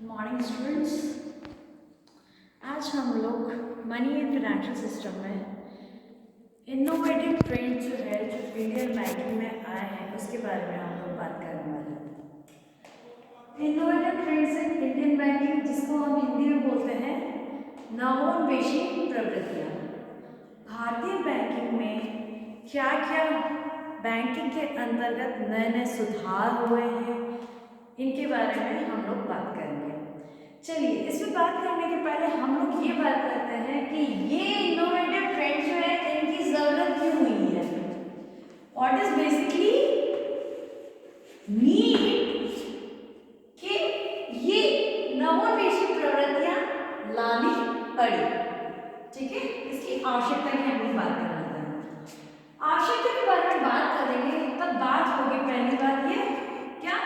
Morning students, आज हम लोग मनी एंड फाइनेंशियल सिस्टम में इनोवेटिव ट्रेंड जो है जो इंडियन बैंकिंग में आए हैं उसके बारे में हम लोग बात करने वाले हैं। Innovative trends in Indian banking, जिसको हम हिंदी में बोलते हैं नवोन्मेषी प्रवृत्तियाँ। भारतीय बैंकिंग में क्या क्या बैंकिंग के अंतर्गत नए नए सुधार हुए हैं, इनके बारे में हम लोग बात करेंगे। चलिए, इसमें बात करने के पहले हम लोग ये बात करते हैं कि ये इनोवेटिव ट्रेंड जो है इनकी जरूरत क्यों हुई है। व्हाट इज बेसिकली नीड कि ये नवोन्मेषी प्रवृत्तियां लानी पड़ी। ठीक है, इसकी आवश्यकता की हम लोग बात करते हैं। आवश्यकता के बारे में बात करेंगे तब बात होगी पहली बात ये क्या,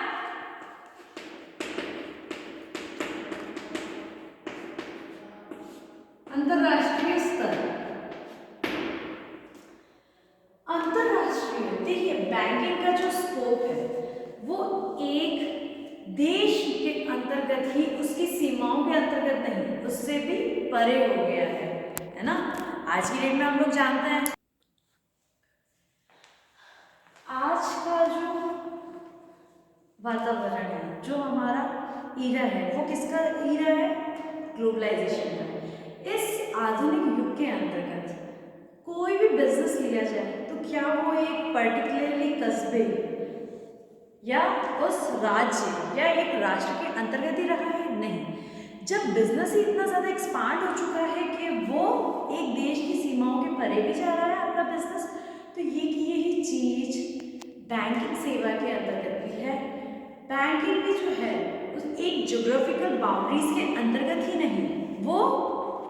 अंतरराष्ट्रीय स्तर। अंतरराष्ट्रीय, देखिए बैंकिंग का जो स्कोप है वो एक देश के अंतर्गत ही, उसकी सीमाओं के अंतर्गत नहीं, उससे भी परे हो गया है ना। आज की डेट में हम लोग जानते हैं आज का जो वातावरण है, जो हमारा ईरा है, वो किसका ईरा है? ग्लोबलाइजेशन का। इस आधुनिक युग के अंतर्गत कोई भी बिजनेस लिया जाए तो क्या वो एक पर्टिकुलरली कस्बे या उस राज्य या एक राष्ट्र के अंतर्गत ही रहा है? नहीं। जब बिजनेस ही इतना ज़्यादा एक्सपांड हो चुका है कि वो एक देश की सीमाओं के परे भी जा रहा है आपका बिजनेस, तो ये कि यही चीज बैंकिंग सेवा के अंतर्गत भी है। बैंकिंग भी जो है उस एक ज्योग्राफिकल बाउंड्रीज के अंतर्गत ही नहीं, वो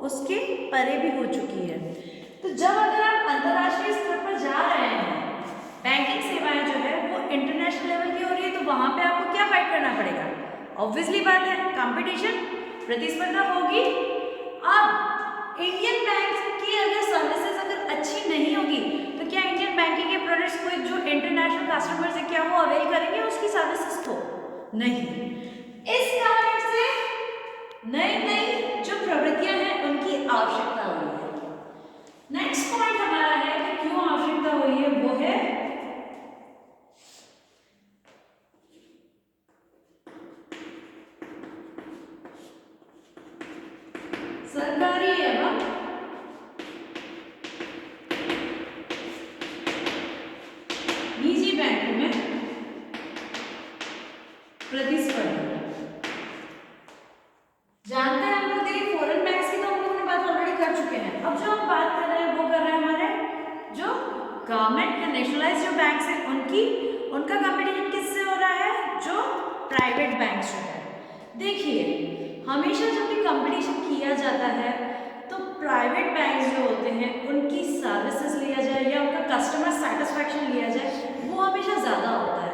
उसके परे भी हो चुकी है। तो जब अगर आप अंतरराष्ट्रीय स्तर पर जा रहे हैं, बैंकिंग सेवाएं जो है वो इंटरनेशनल लेवल की हो रही है, तो वहां पे आपको क्या फाइट करना पड़ेगा? ऑब्वियसली बात है, कंपटीशन, प्रतिस्पर्धा होगी। अब इंडियन बैंक की अगर सर्विसेज अगर अच्छी नहीं होगी तो क्या इंडियन बैंकिंग के प्रोडक्ट्स को जो इंटरनेशनल कस्टमर्स है क्या वो अवेल करेंगे उसकी सर्विसेज को? नहीं। इस कारण से नई नई जो प्रवृत्तियां हैं उनकी आवश्यकता हुई है। नेक्स्ट पॉइंट हमारा है कि क्यों आवश्यकता हुई है, वो है सरकारी एवं निजी बैंकों में प्रतिस्पर्धा। जानते हैं हम लोग, देखिए फॉरेन बैंक्स की तो हम लोगों ने बात ऑलरेडी कर चुके हैं। अब जो हम बात कर रहे हैं वो कर रहे हैं हमारे जो गवर्नमेंट या नेशनलाइज जो बैंक्स हैं उनका कंपटीशन किससे हो रहा है? जो प्राइवेट बैंक्स जो है। देखिए हमेशा जब भी कंपटीशन किया जाता है तो प्राइवेट बैंक्स जो होते हैं उनकी सर्विसेज लिया जाए या उनका कस्टमर सेटिस्फैक्शन लिया जाए वो हमेशा ज़्यादा होता है।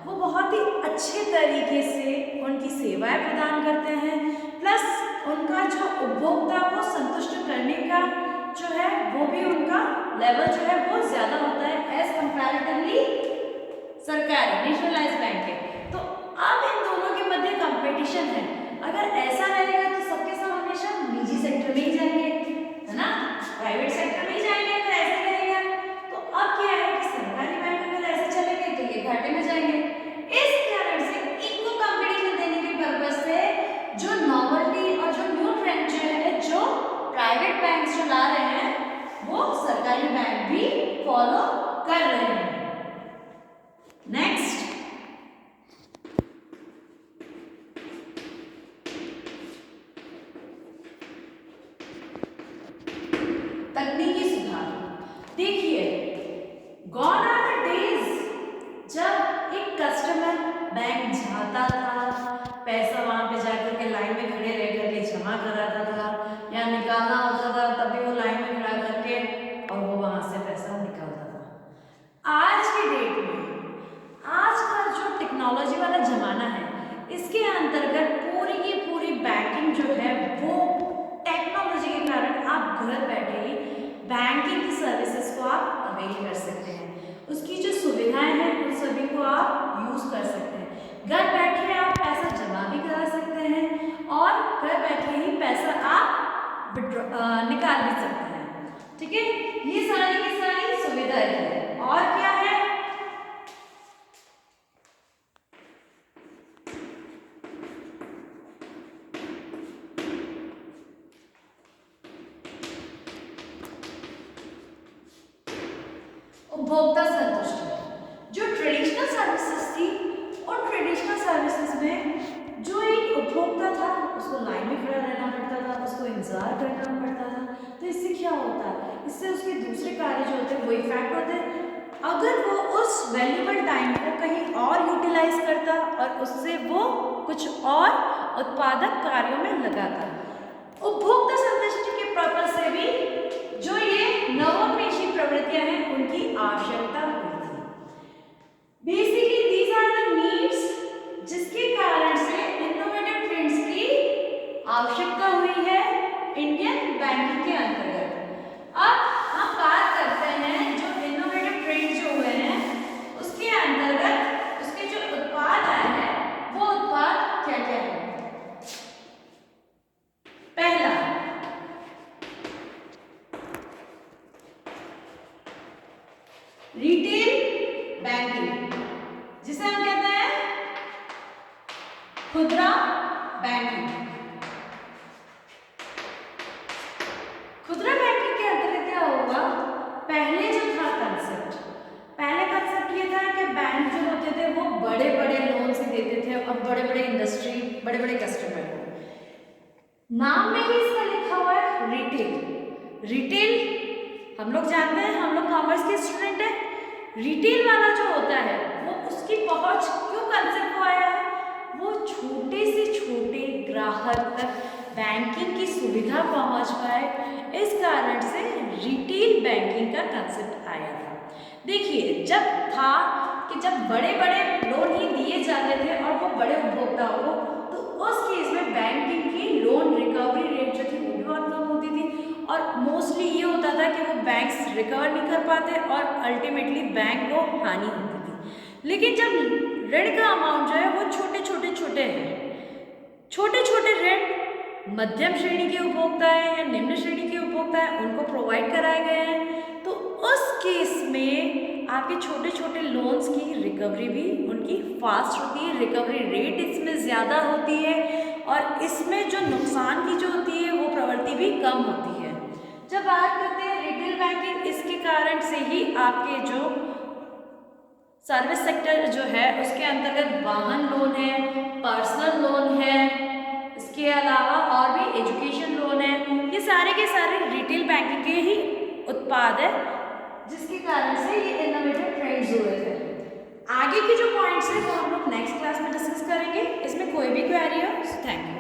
वो बहुत ही अच्छे तरीके से उनकी सेवाएं प्रदान करते हैं, प्लस उनका जो उपभोक्ता को संतुष्ट करने का जो है वो भी उनका लेवल जो है वो ज़्यादा होता है एज कंपैरेटिवली सरकारी नेशनलाइज बैंक है। तो अब इन दोनों के मध्य कंपटीशन है। अगर ऐसा रहेगा तो सबके सब हमेशा निजी सेक्टर में ही जाएंगे, है ना, प्राइवेट सेक्टर में ही जाएंगे। अगर ऐसा रहेगा तो अब क्या है कि सरकारी बैंक अगर ऐसे चलेंगे तो ये घाटे में जाएंगे। इस कारण से इनको कंपटीशन देने के पर्पज से जो नॉवेल्टी और जो न्यू ट्रेंड जो है, जो प्राइवेट बैंक्स जो ला रहे हैं वो सरकारी बैंक भी फॉलो कर रहे हैं। नेक्स्ट, तकनीकी सुधार। देखिए गॉन आर द डेज जब एक कस्टमर बैंक जाता था, पैसा वहां पे जाकर के लाइन में खड़े रह करके जमा कराता था या निकालना होता था तब भी वो लाइन में खड़ा करके और वो वहां से पैसा निकालता था। आज के डेट में, आज का जो टेक्नोलॉजी वाला जमाना है, इसके अंतर्गत पूरी की पूरी बैंकिंग जो है वो टेक्नोलॉजी के कारण आप घर बैठे ही बैंकिंग की सर्विसेज को आप अवेल कर सकते हैं। उसकी जो सुविधाएं हैं उन सभी को आप यूज कर सकते हैं। घर बैठे आप पैसा जमा भी करा सकते हैं निकाल भी सकते हैं। ठीक है, ये सारी की सारी सुविधाएं हैं। और क्या है, उपभोक्ता संतुष्टि। जो ट्रेडिशनल सर्विसेज थी और ट्रेडिशनल सर्विसेज में जो एक उपभोक्ता था उसको लाइन में खड़ा रहना पड़ता था, उसको इंतजार करना पड़ता था। तो इससे क्या होता है, इससे उसके दूसरे कार्य जो होते हैं वो इफेक्ट होते हैं। अगर वो उस वैल्यूबल टाइम को कहीं और यूटिलाइज करता और उससे वो कुछ और उत्पादक कार्यों में लगाता। उपभोक्ता संतुष्टि के पर्पज से भी जो ये नवोन्मेषी प्रवृत्तियां हैं उनकी आवश्यकता हुई थी। Basically these are the needs जिसके कारण से इनोवेटिव ट्रेंड्स की आवश्यकता हुई है इंडियन बैंकिंग के अंतर्गत। अब हम बात करते हैं जो इनोवेटिव ट्रेंड्स जो हुए हैं उसके अंतर्गत उसके जो उत्पाद आए हैं वो उत्पाद क्या क्या है। पहला, रिटेल बैंकिंग जिसे हम कहते हैं खुदरा बैंकिंग। खुदरा बैंकिंग के अंतर्गत क्या होगा, पहले जो था कंसेप्ट, पहले कंसेप्ट ये था कि बैंक जो होते थे वो बड़े बड़े लोन से देते थे और बड़े बड़े इंडस्ट्री, बड़े बड़े कस्टमर को। नाम में ही इसका लिखा हुआ है रिटेल। रिटेल हम लोग जानते हैं, हम लोग कॉमर्स के स्टूडेंट हैं। रिटेल वाला जो होता है वो उसकी पहुंच क्यों कंसेप्ट को आया है, वो छोटे से छोटे ग्राहक तक बैंकिंग की सुविधा पहुंच पाए, इस कारण से रिटेल बैंकिंग का कंसेप्ट आया था। देखिए, जब था कि जब बड़े बड़े लोन ही दिए जाते थे और वो बड़े उपभोक्ताओं को, तो उस केस में बैंकिंग की लोन रिकवरी रेट जो थी वो भी बहुत कम होती थी और मोस्टली ये होता था कि वो बैंक्स रिकवर नहीं कर पाते और अल्टीमेटली बैंक को हानि होती थी। लेकिन जब ऋण का अमाउंट जो है वो छोटे हैं, छोटे छोटे ऋण मध्यम श्रेणी के उपभोक्ता है या निम्न श्रेणी के उपभोक्ता है उनको प्रोवाइड कराए गए हैं, तो उस केस में आपके छोटे छोटे लोन्स की रिकवरी भी उनकी फास्ट होती है, रिकवरी रेट इसमें ज़्यादा होती है और इसमें जो नुकसान की जो होती है वो प्रवृत्ति भी कम होती है। जब बात करते हैं रिटेल बैंकिंग, इसके कारण से ही आपके जो सर्विस सेक्टर जो है उसके अंतर्गत वाहन लोन है, पर्सनल लोन है, इसके अलावा और भी एजुकेशन लोन है, ये सारे के सारे रिटेल बैंकिंग के ही उत्पाद है जिसके कारण से ये इनोवेटिव ट्रेंड्स हुए थे। आगे के जो पॉइंट्स हैं वो हम लोग नेक्स्ट क्लास में डिस्कस करेंगे। इसमें कोई भी क्वेरी हो, थैंक यू।